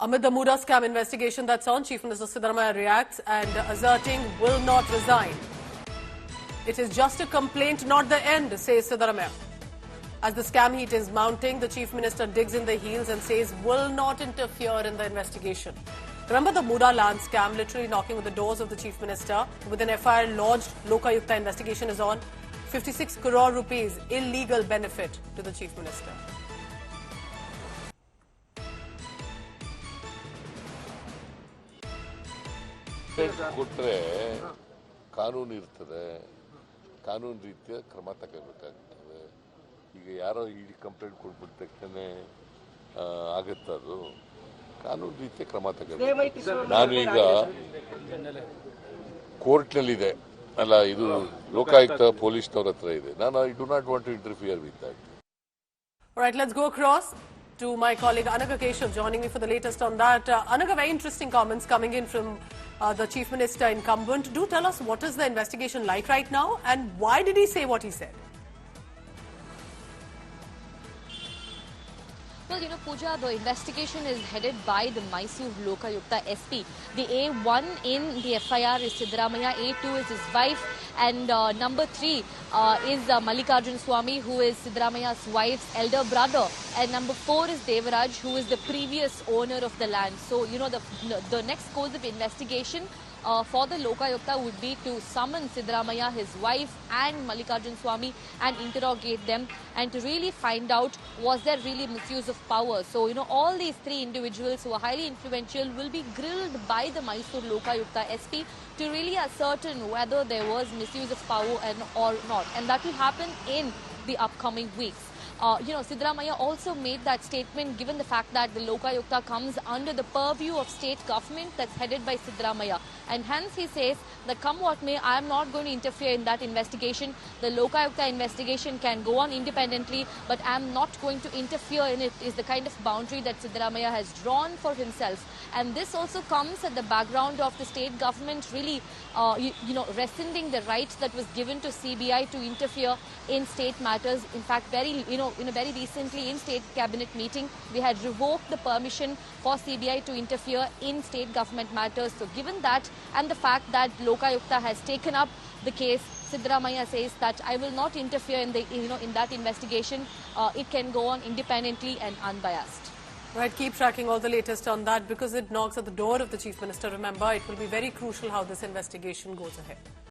Amid the Muda scam investigation that's on, Chief Minister Siddaramaiah reacts and asserting will not resign. It is just a complaint, not the end, says Siddaramaiah. As the scam heat is mounting, the Chief Minister digs in the heels and says will not interfere in the investigation. Remember the Muda land scam, literally knocking on the doors of the Chief Minister. With an FIR lodged, Lokayukta investigation is on. 56 crore rupees illegal benefit to the Chief Minister. ಕೊಟ್ಟರೆ ಕಾನೂನು ಇರ್ತದೆ, ಕಾನೂನು ರೀತಿಯ ಕ್ರಮ ತಗೋಬೇಕಾಗ್ತದೆ. ಈಗ ಯಾರೋ ಈ complaint ಕೊಟ್ಬಿಟ್ಟ ತಕ್ಷಣ ಆಗುತ್ತೆ, ಅದು ಕಾನೂನು ರೀತಿಯ ಕ್ರಮ ತಗೋಬೇಕು. ನಾನು ಈಗ ಕೋರ್ಟ್ನಲ್ಲಿದೆ ಅಲ್ಲ, ಇದು ಲೋಕಾಯುಕ್ತ ಪೊಲೀಸ್ನವ್ರ ಹತ್ರ ಇದೆ. ನಾನು I do not want to interfere with that. All right, let's go across to my colleague Anaga Keshav joining me for the latest on that. Anaga, very interesting comments coming in from the Chief Minister incumbent. Do tell us, what is the investigation like right now and why did he say what he said? Well, Pooja, the investigation is headed by the Mysore Lokayukta SP. The A1 in the FIR is Siddaramaiah, A2 is his wife, and number 3 is Mallikarjun Swamy, who is Siddaramaiah's wife's elder brother, and number 4 is Devaraj, who is the previous owner of the land. So, the next course of investigation for the Lokayukta would be to summon Siddaramaiah, his wife and Mallikarjun Swamy and interrogate them and to really find out was there really misuse of power. So, all these 3 individuals who are highly influential will be grilled by the Mysore Lokayukta SP to really ascertain whether there was misuse of power or not. And that will happen in the upcoming weeks. Siddaramaiah also made that statement given the fact that the Lokayukta comes under the purview of state government that's headed by Siddaramaiah. And hence he says that come what may, I am not going to interfere in that investigation. The Lokayukta investigation can go on independently, but I am not going to interfere in it, is the kind of boundary that Siddaramaiah has drawn for himself. And this also comes at the background of the state government really, rescinding the right that was given to CBI to interfere in state matters. In fact, very recently in state cabinet meeting, we had revoked the permission for CBI to interfere in state government matters. So given that and the fact that Lokayukta has taken up the case, Siddaramaiah says that I will not interfere in the in that investigation. It can go on independently and unbiased. Right, keep tracking all the latest on that because it knocks at the door of the Chief Minister. Remember, it will be very crucial how this investigation goes ahead.